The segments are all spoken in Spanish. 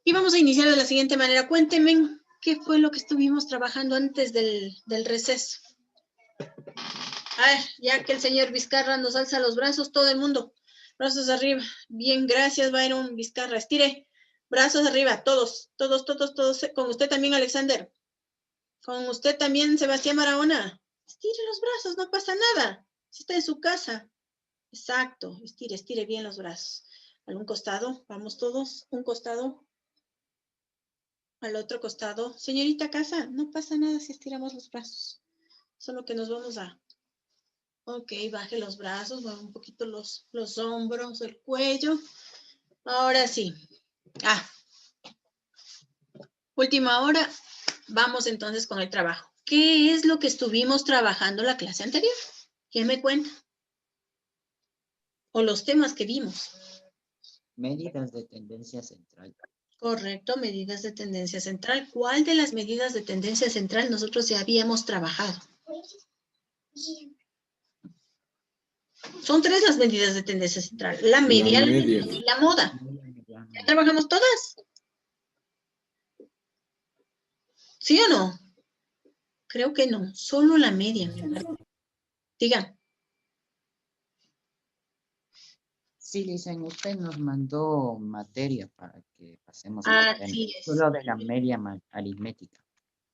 Y vamos a iniciar de la siguiente manera. Cuéntenme qué fue lo que estuvimos trabajando antes del receso. A ver, ya que el señor Vizcarra nos alza los brazos, todo el mundo, brazos arriba. Bien, gracias, Byron Vizcarra. Estire, brazos arriba, todos. Con usted también, Alexander. Con usted también, Sebastián Barahona. Estire los brazos, no pasa nada. Si está en su casa. Exacto, estire bien los brazos. Al un costado, vamos todos, un costado. Al otro costado. Señorita Casa, no pasa nada si estiramos los brazos. Solo que nos vamos a... Ok, baje los brazos, mueve un poquito los hombros, el cuello. Ahora sí. Última hora. Vamos entonces con el trabajo. ¿Qué es lo que estuvimos trabajando la clase anterior? ¿Quién me cuenta? O los temas que vimos. Medidas de tendencia central. Correcto, medidas de tendencia central. ¿Cuál de las medidas de tendencia central nosotros ya habíamos trabajado? Son 3 las medidas de tendencia central. La media, y la moda. ¿Ya trabajamos todas? ¿Sí o no? Creo que no, solo la media. Diga. Sí, dicen, usted nos mandó materia para que pasemos Así es. solo de la media aritmética.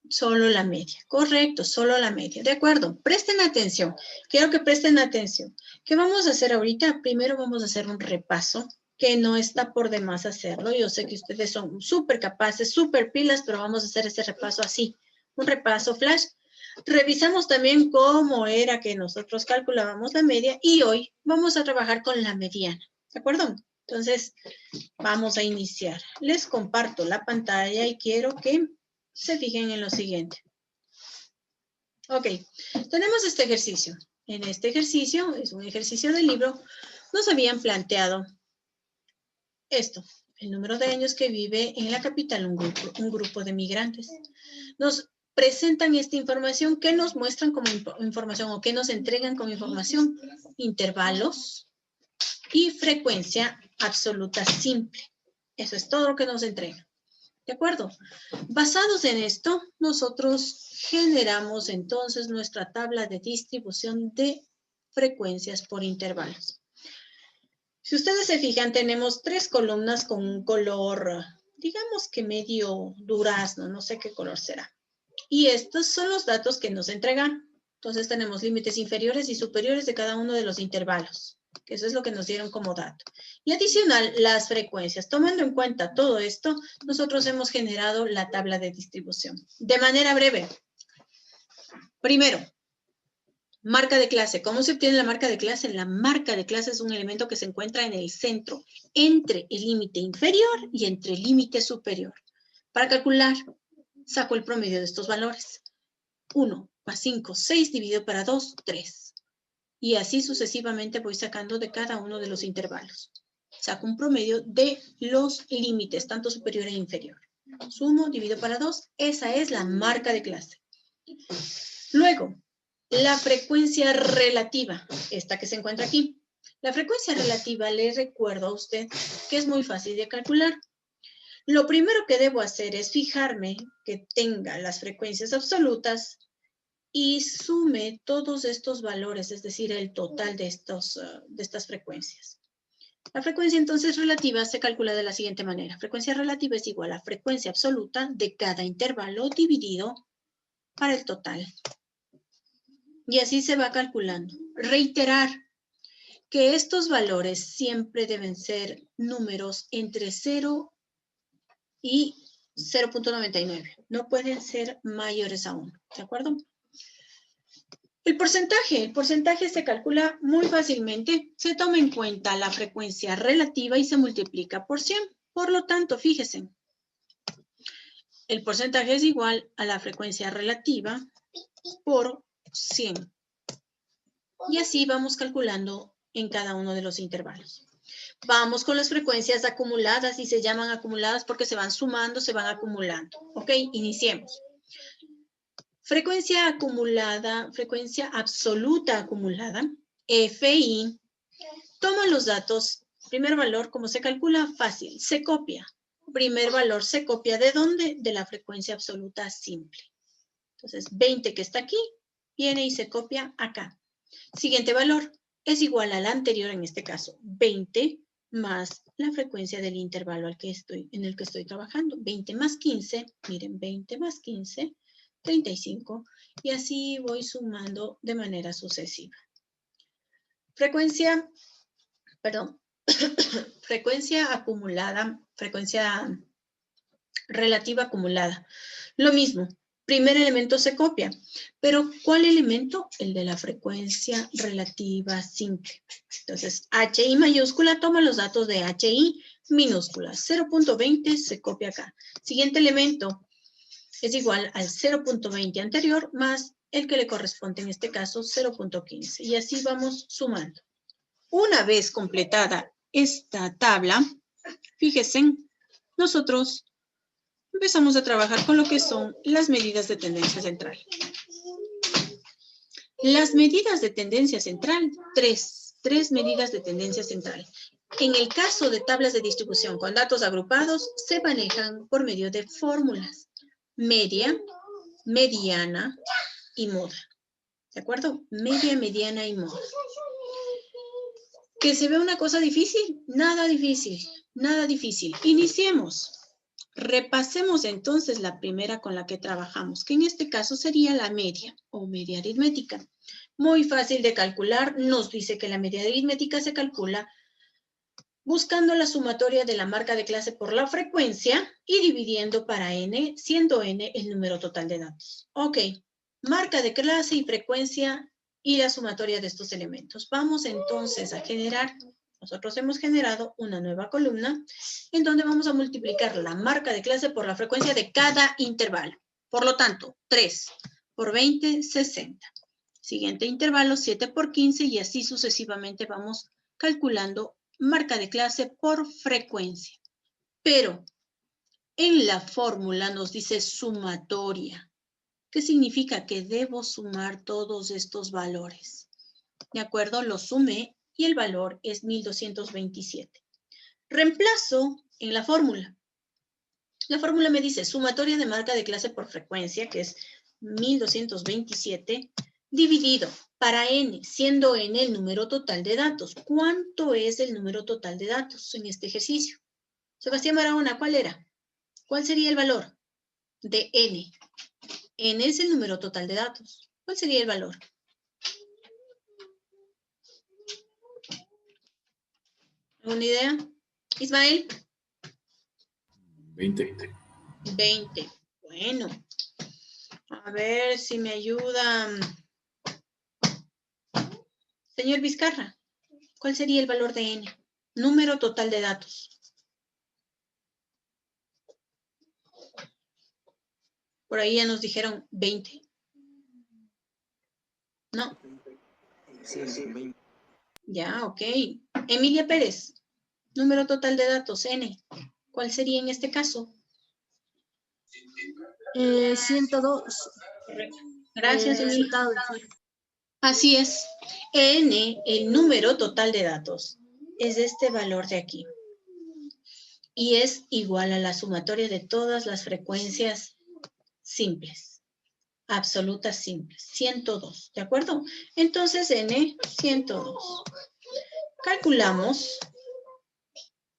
Solo la media, correcto, solo la media. De acuerdo, presten atención. Quiero que presten atención. ¿Qué vamos a hacer ahorita? Primero vamos a hacer un repaso, que no está por demás hacerlo. Yo sé que ustedes son súper capaces, súper pilas, pero vamos a hacer ese repaso así. Un repaso flash. Revisamos también cómo era que nosotros calculábamos la media y hoy vamos a trabajar con la mediana. ¿De acuerdo? Entonces, vamos a iniciar. Les comparto la pantalla y quiero que se fijen en lo siguiente. Ok, tenemos este ejercicio. En este ejercicio, es un ejercicio del libro, nos habían planteado esto. El número de años que vive en la capital un grupo de migrantes. Nos presentan esta información. ¿Qué nos muestran como información o qué nos entregan como información? Intervalos y frecuencia absoluta simple. Eso es todo lo que nos entregan. ¿De acuerdo? Basados en esto, nosotros generamos entonces nuestra tabla de distribución de frecuencias por intervalos. Si ustedes se fijan, tenemos 3 columnas con un color, digamos que medio durazno, no sé qué color será. Y estos son los datos que nos entregan. Entonces tenemos límites inferiores y superiores de cada uno de los intervalos, que eso es lo que nos dieron como dato. Y adicional, las frecuencias. Tomando en cuenta todo esto, nosotros hemos generado la tabla de distribución. De manera breve. Primero, marca de clase. ¿Cómo se obtiene la marca de clase? La marca de clase es un elemento que se encuentra en el centro, entre el límite inferior y entre el límite superior. Para calcular, saco el promedio de estos valores. 1 más 5, 6 dividido para 2, 3. Y así sucesivamente voy sacando de cada uno de los intervalos. Saco un promedio de los límites, tanto superior e inferior. Sumo, divido para 2, esa es la marca de clase. Luego, la frecuencia relativa, esta que se encuentra aquí. La frecuencia relativa, le recuerdo a usted que es muy fácil de calcular. Lo primero que debo hacer es fijarme que tenga las frecuencias absolutas y sume todos estos valores, es decir, el total de estas frecuencias. La frecuencia entonces relativa se calcula de la siguiente manera. Frecuencia relativa es igual a frecuencia absoluta de cada intervalo dividido para el total. Y así se va calculando. Reiterar que estos valores siempre deben ser números entre 0 y 0.99. No pueden ser mayores a 1, ¿de acuerdo? El porcentaje se calcula muy fácilmente. Se toma en cuenta la frecuencia relativa y se multiplica por 100. Por lo tanto, fíjense, el porcentaje es igual a la frecuencia relativa por 100. Y así vamos calculando en cada uno de los intervalos. Vamos con las frecuencias acumuladas y se llaman acumuladas porque se van sumando, se van acumulando. Ok, iniciemos. Frecuencia acumulada, frecuencia absoluta acumulada, FI, toma los datos, primer valor, como se calcula, fácil, se copia. primer valor se copia ¿de dónde? De la frecuencia absoluta simple. Entonces, 20 que está aquí, viene y se copia acá. Siguiente valor es igual al anterior, en este caso, 20 más la frecuencia del intervalo en el que estoy trabajando. 20 más 15, miren, 20 más 15, 35, y así voy sumando de manera sucesiva. Frecuencia acumulada, frecuencia relativa acumulada. Lo mismo, primer elemento se copia, pero ¿cuál elemento? El de la frecuencia relativa simple. Entonces, HI mayúscula toma los datos de HI minúscula. 0.20 se copia acá. Siguiente elemento es igual al 0.20 anterior más el que le corresponde, en este caso, 0.15. Y así vamos sumando. Una vez completada esta tabla, fíjense, nosotros empezamos a trabajar con lo que son las medidas de tendencia central. Las medidas de tendencia central, tres medidas de tendencia central. En el caso de tablas de distribución con datos agrupados, se manejan por medio de fórmulas. Media, mediana y moda. ¿De acuerdo? Media, mediana y moda. ¿Que se ve una cosa difícil? Nada difícil, nada difícil. Iniciemos. Repasemos entonces la primera con la que trabajamos, que en este caso sería la media o media aritmética. Muy fácil de calcular, nos dice que la media aritmética se calcula buscando la sumatoria de la marca de clase por la frecuencia y dividiendo para n, siendo n el número total de datos. Ok, marca de clase y frecuencia y la sumatoria de estos elementos. Vamos entonces a generar... Nosotros hemos generado una nueva columna en donde vamos a multiplicar la marca de clase por la frecuencia de cada intervalo. Por lo tanto, 3 por 20, 60. Siguiente intervalo, 7 por 15 y así sucesivamente vamos calculando marca de clase por frecuencia. Pero en la fórmula nos dice sumatoria. ¿Qué significa? Que debo sumar todos estos valores. ¿De acuerdo? Lo sumé y el valor es 1227. Reemplazo en la fórmula. La fórmula me dice sumatoria de marca de clase por frecuencia, que es 1227, dividido para n, siendo n el número total de datos. ¿Cuánto es el número total de datos en este ejercicio? Sebastián Barahona, ¿cuál era? ¿Cuál sería el valor de n? N es el número total de datos. ¿Cuál sería el valor? ¿Alguna idea? Ismael. 20. 20. Bueno. A ver si me ayuda. Señor Vizcarra, ¿cuál sería el valor de n? Número total de datos. Por ahí ya nos dijeron 20. ¿No? Sí, 20. Ya, ok. Emilia Pérez, número total de datos, n. ¿Cuál sería en este caso? 102. Gracias, Emilia. Así es. N, el número total de datos, es este valor de aquí. Y es igual a la sumatoria de todas las frecuencias simples. Absolutas simples. 102, ¿de acuerdo? Entonces, n, 102. Calculamos.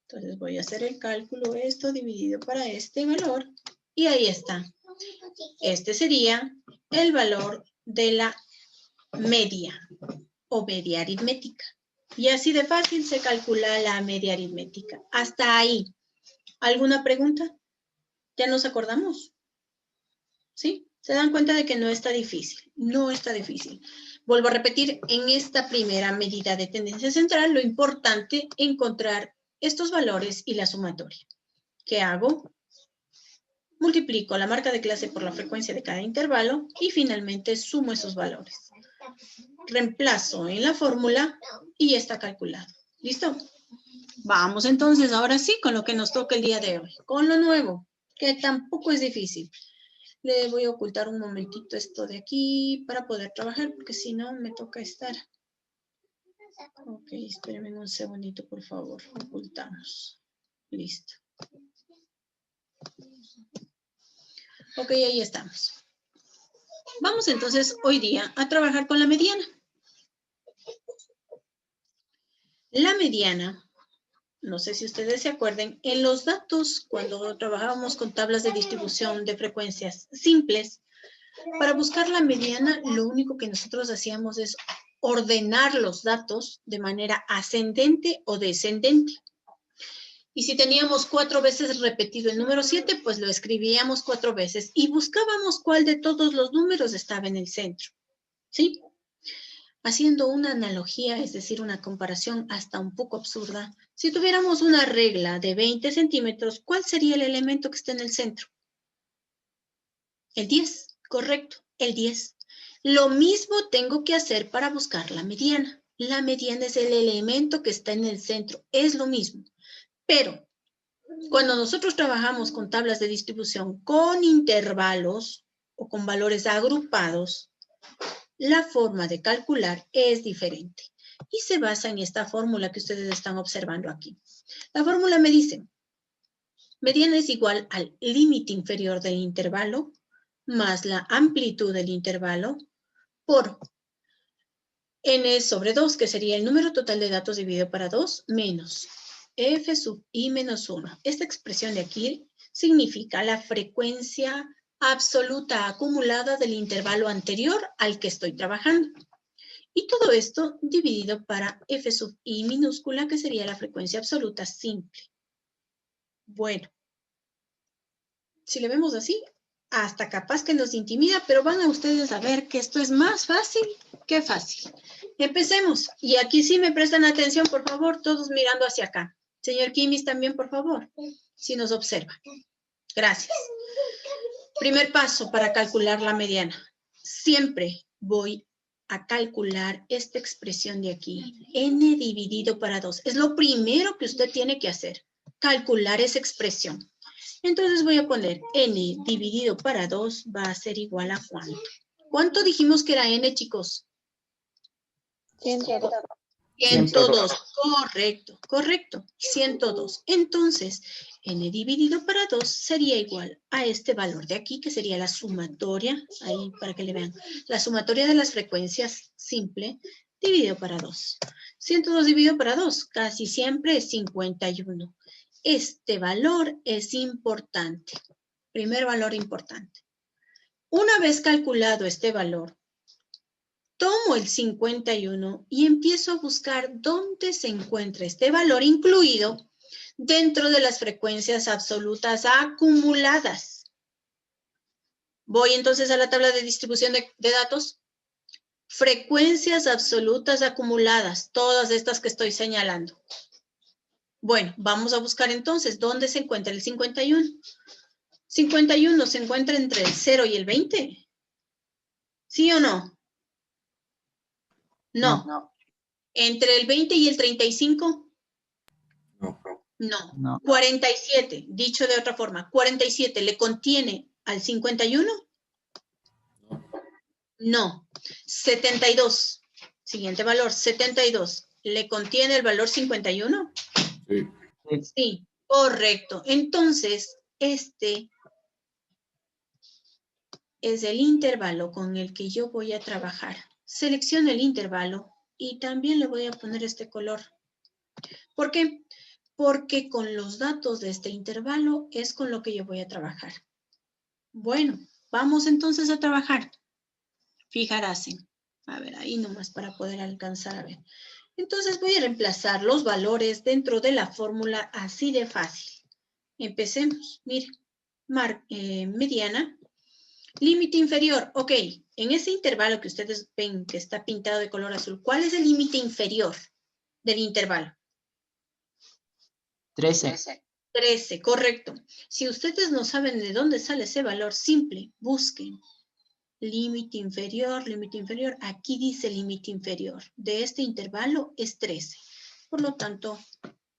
Entonces voy a hacer el cálculo, esto dividido para este valor. Y ahí está. Este sería el valor de la media o media aritmética. Y así de fácil se calcula la media aritmética. Hasta ahí. ¿Alguna pregunta? ¿Ya nos acordamos? ¿Sí? Se dan cuenta de que no está difícil. No está difícil. Vuelvo a repetir, en esta primera medida de tendencia central, lo importante es encontrar estos valores y la sumatoria. ¿Qué hago? Multiplico la marca de clase por la frecuencia de cada intervalo y finalmente sumo esos valores. Reemplazo en la fórmula y ya está calculado. ¿Listo? Vamos entonces, ahora sí, con lo que nos toca el día de hoy. Con lo nuevo, que tampoco es difícil. Le voy a ocultar un momentito esto de aquí para poder trabajar, porque si no me toca estar. Ok, espérenme un segundito, por favor. Ocultamos. Listo. Ok, ahí estamos. Vamos entonces hoy día a trabajar con la mediana. La mediana, no sé si ustedes se acuerden, en los datos, cuando trabajábamos con tablas de distribución de frecuencias simples, para buscar la mediana, lo único que nosotros hacíamos es ordenar los datos de manera ascendente o descendente. Y si teníamos 4 veces repetido el número 7, pues lo escribíamos 4 veces y buscábamos cuál de todos los números estaba en el centro. ¿Sí? Haciendo una analogía, es decir, una comparación hasta un poco absurda, si tuviéramos una regla de 20 centímetros, ¿cuál sería el elemento que está en el centro? El 10, correcto, el 10. Lo mismo tengo que hacer para buscar la mediana. La mediana es el elemento que está en el centro, es lo mismo. Pero cuando nosotros trabajamos con tablas de distribución con intervalos o con valores agrupados, la forma de calcular es diferente y se basa en esta fórmula que ustedes están observando aquí. La fórmula me dice, mediana es igual al límite inferior del intervalo más la amplitud del intervalo por n sobre 2, que sería el número total de datos dividido para 2, menos f sub i menos 1. Esta expresión de aquí significa la frecuencia absoluta acumulada del intervalo anterior al que estoy trabajando. Y todo esto dividido para f sub i minúscula, que sería la frecuencia absoluta simple. Bueno, si le vemos así, hasta capaz que nos intimida, pero van a ustedes a ver que esto es más fácil que fácil. Empecemos. Y aquí sí me prestan atención, por favor, todos mirando hacia acá. Señor Kimis también, por favor, si nos observa. Gracias. Primer paso para calcular la mediana. Siempre voy a calcular esta expresión de aquí, n dividido para 2. Es lo primero que usted tiene que hacer, calcular esa expresión. Entonces voy a poner n dividido para 2 va a ser igual a ¿cuánto? ¿Cuánto dijimos que era n, chicos? 102. 102, correcto, correcto, 102. Entonces, n dividido para 2 sería igual a este valor de aquí, que sería la sumatoria, ahí para que le vean, la sumatoria de las frecuencias simple dividido para 2. 102 dividido para 2, casi siempre es 51. Este valor es importante, primer valor importante. Una vez calculado este valor, tomo el 51 y empiezo a buscar dónde se encuentra este valor incluido dentro de las frecuencias absolutas acumuladas. Voy entonces a la tabla de distribución de datos. Frecuencias absolutas acumuladas, todas estas que estoy señalando. Bueno, vamos a buscar entonces dónde se encuentra el 51. 51 se encuentra entre el 0 y el 20. ¿Sí o no? No. ¿Entre el 20 y el 35? No. 47, dicho de otra forma, 47, ¿le contiene al 51? No. 72, siguiente valor, 72, ¿le contiene el valor 51? Sí. Sí, correcto. Entonces, este es el intervalo con el que yo voy a trabajar. Selecciono el intervalo y también le voy a poner este color. ¿Por qué? Porque con los datos de este intervalo es con lo que yo voy a trabajar. Bueno, vamos entonces a trabajar. Fijarás en, a ver, ahí nomás para poder alcanzar a ver. Entonces voy a reemplazar los valores dentro de la fórmula así de fácil. Empecemos, mire, mediana, límite inferior, ok, en ese intervalo que ustedes ven que está pintado de color azul, ¿cuál es el límite inferior del intervalo? 13. 13, correcto. Si ustedes no saben de dónde sale ese valor, simple, busquen. Límite inferior, aquí dice límite inferior. De este intervalo es 13. Por lo tanto,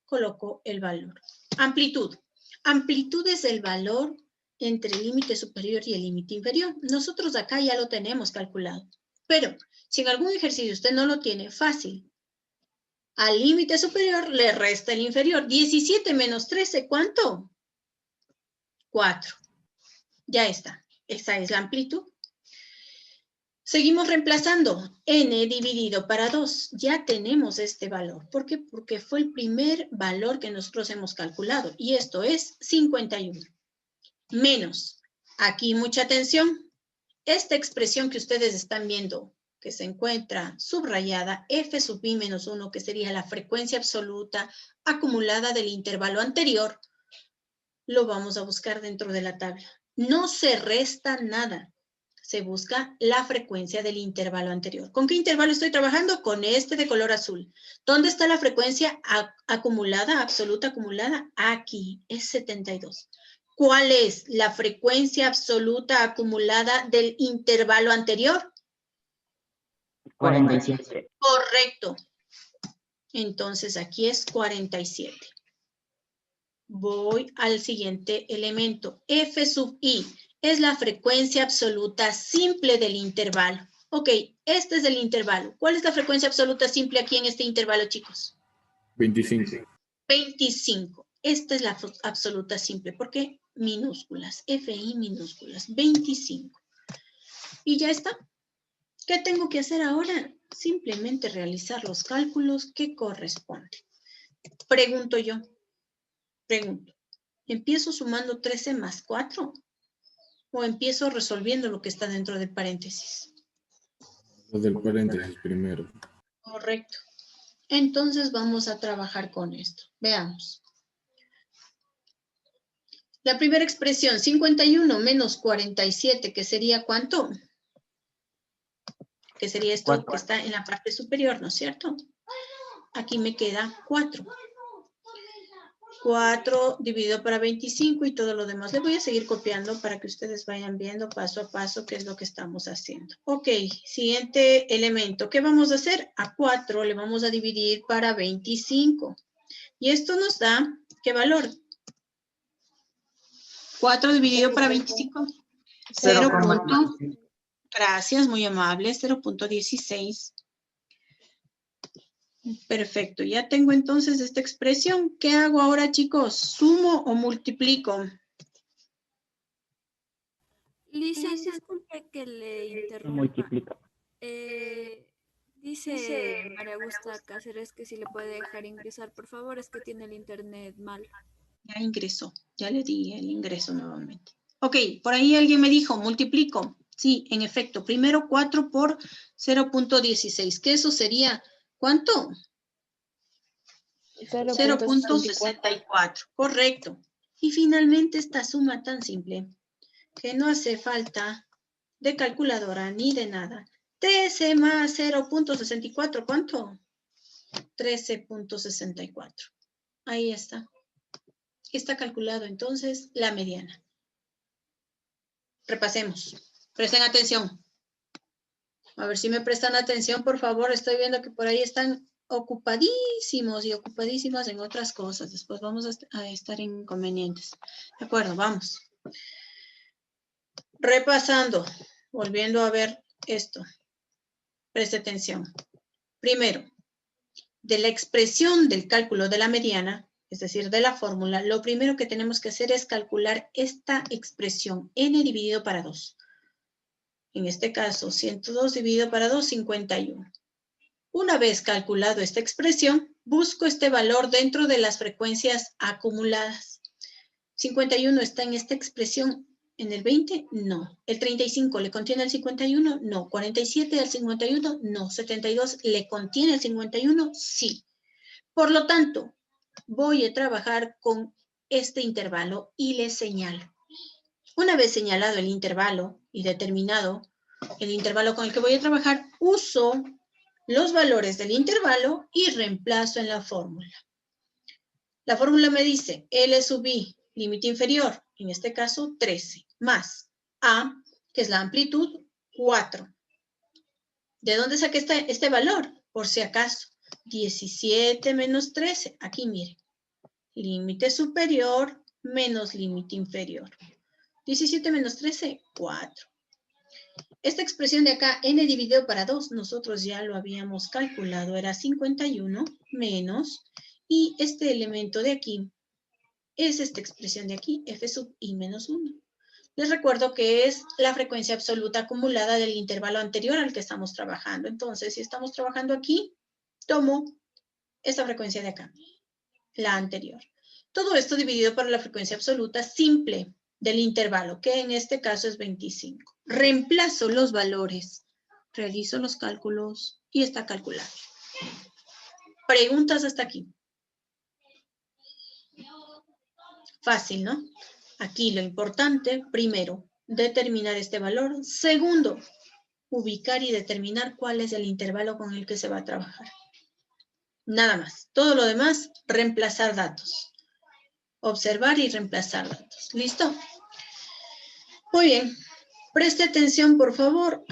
coloco el valor. Amplitud. Amplitud es el valor entre el límite superior y el límite inferior. Nosotros acá ya lo tenemos calculado. Pero, si en algún ejercicio usted no lo tiene, fácil. Al límite superior le resta el inferior. 17 menos 13, ¿cuánto? 4. Ya está. Esa es la amplitud. Seguimos reemplazando. N dividido para 2. Ya tenemos este valor. ¿Por qué? Porque fue el primer valor que nosotros hemos calculado. Y esto es 51. Menos. Aquí mucha atención. Esta expresión que ustedes están viendo, que se encuentra subrayada, f sub i menos 1, que sería la frecuencia absoluta acumulada del intervalo anterior, lo vamos a buscar dentro de la tabla. No se resta nada. Se busca la frecuencia del intervalo anterior. ¿Con qué intervalo estoy trabajando? Con este de color azul. ¿Dónde está la frecuencia acumulada, absoluta acumulada? Aquí, es 72. ¿Cuál es la frecuencia absoluta acumulada del intervalo anterior? 47. Correcto. Entonces aquí es 47. Voy al siguiente elemento. F sub i es la frecuencia absoluta simple del intervalo. Ok, este es el intervalo. ¿Cuál es la frecuencia absoluta simple aquí en este intervalo, chicos? 25. 25. Esta es la absoluta simple. ¿Por qué? Minúsculas. FI minúsculas. 25. Y ya está. ¿Qué tengo que hacer ahora? Simplemente realizar los cálculos que corresponden. Pregunto yo. Pregunto. ¿Empiezo sumando 13 más 4? ¿O empiezo resolviendo lo que está dentro del paréntesis? Lo del paréntesis primero. Correcto. Entonces vamos a trabajar con esto. Veamos. La primera expresión, 51 menos 47, que sería ¿cuánto? Que sería esto 4. que está en la parte superior, ¿no es cierto? Aquí me queda 4. 4 dividido para 25 y todo lo demás. Le voy a seguir copiando para que ustedes vayan viendo paso a paso qué es lo que estamos haciendo. Ok, siguiente elemento. ¿Qué vamos a hacer? A 4 le vamos a dividir para 25. Y esto nos da, ¿qué valor? 4 dividido para 25. 0. Gracias, muy amable. 0.16. Perfecto, ya tengo entonces esta expresión. ¿Qué hago ahora, chicos? ¿Sumo o multiplico? Lisa, disculpe que le interrumpa. Multiplica. Dice María Augusta Cáceres que si le puede dejar ingresar, por favor, es que tiene el internet mal. Ya ingresó, ya le di el ingreso nuevamente. Ok, por ahí alguien me dijo, multiplico. Sí, en efecto, primero 4 por 0.16, que eso sería, ¿cuánto? 0.64, correcto. Y finalmente esta suma tan simple que no hace falta de calculadora ni de nada. 13 más 0.64, ¿cuánto? 13.64. Ahí está. Está calculado entonces la mediana. Repasemos. Presten atención. A ver si me prestan atención, por favor. Estoy viendo que por ahí están ocupadísimos y ocupadísimas en otras cosas. Después vamos a estar inconvenientes. De acuerdo, vamos. Repasando. Volviendo a ver esto. Preste atención. Primero, de la expresión del cálculo de la mediana, es decir, de la fórmula, lo primero que tenemos que hacer es calcular esta expresión, n dividido para 2. En este caso, 102 dividido para 2, 51. Una vez calculado esta expresión, busco este valor dentro de las frecuencias acumuladas. 51 está en esta expresión. ¿En el 20? No. ¿El 35 le contiene el 51? No. ¿47 al 51? No. ¿72 le contiene el 51? Sí. Por lo tanto, voy a trabajar con este intervalo y le señalo. Una vez señalado el intervalo y determinado el intervalo con el que voy a trabajar, uso los valores del intervalo y reemplazo en la fórmula. La fórmula me dice L sub i, límite inferior, en este caso 13, más A, que es la amplitud, 4. ¿De dónde saqué este valor? Por si acaso, 17 menos 13, aquí mire. Límite superior menos límite inferior. 17 menos 13, 4. Esta expresión de acá, n dividido para 2, nosotros ya lo habíamos calculado, era 51 menos, y este elemento de aquí, es esta expresión de aquí, f sub i menos 1. Les recuerdo que es la frecuencia absoluta acumulada del intervalo anterior al que estamos trabajando. Entonces, si estamos trabajando aquí, tomo esta frecuencia de acá, la anterior. Todo esto dividido por la frecuencia absoluta simple del intervalo, que en este caso es 25. Reemplazo los valores, realizo los cálculos y está calculado. ¿Preguntas hasta aquí? Fácil, ¿no? Aquí lo importante, primero, determinar este valor. Segundo, ubicar y determinar cuál es el intervalo con el que se va a trabajar. Nada más. Todo lo demás, reemplazar datos. Observar y reemplazar datos. ¿Listo? Muy bien. Preste atención, por favor,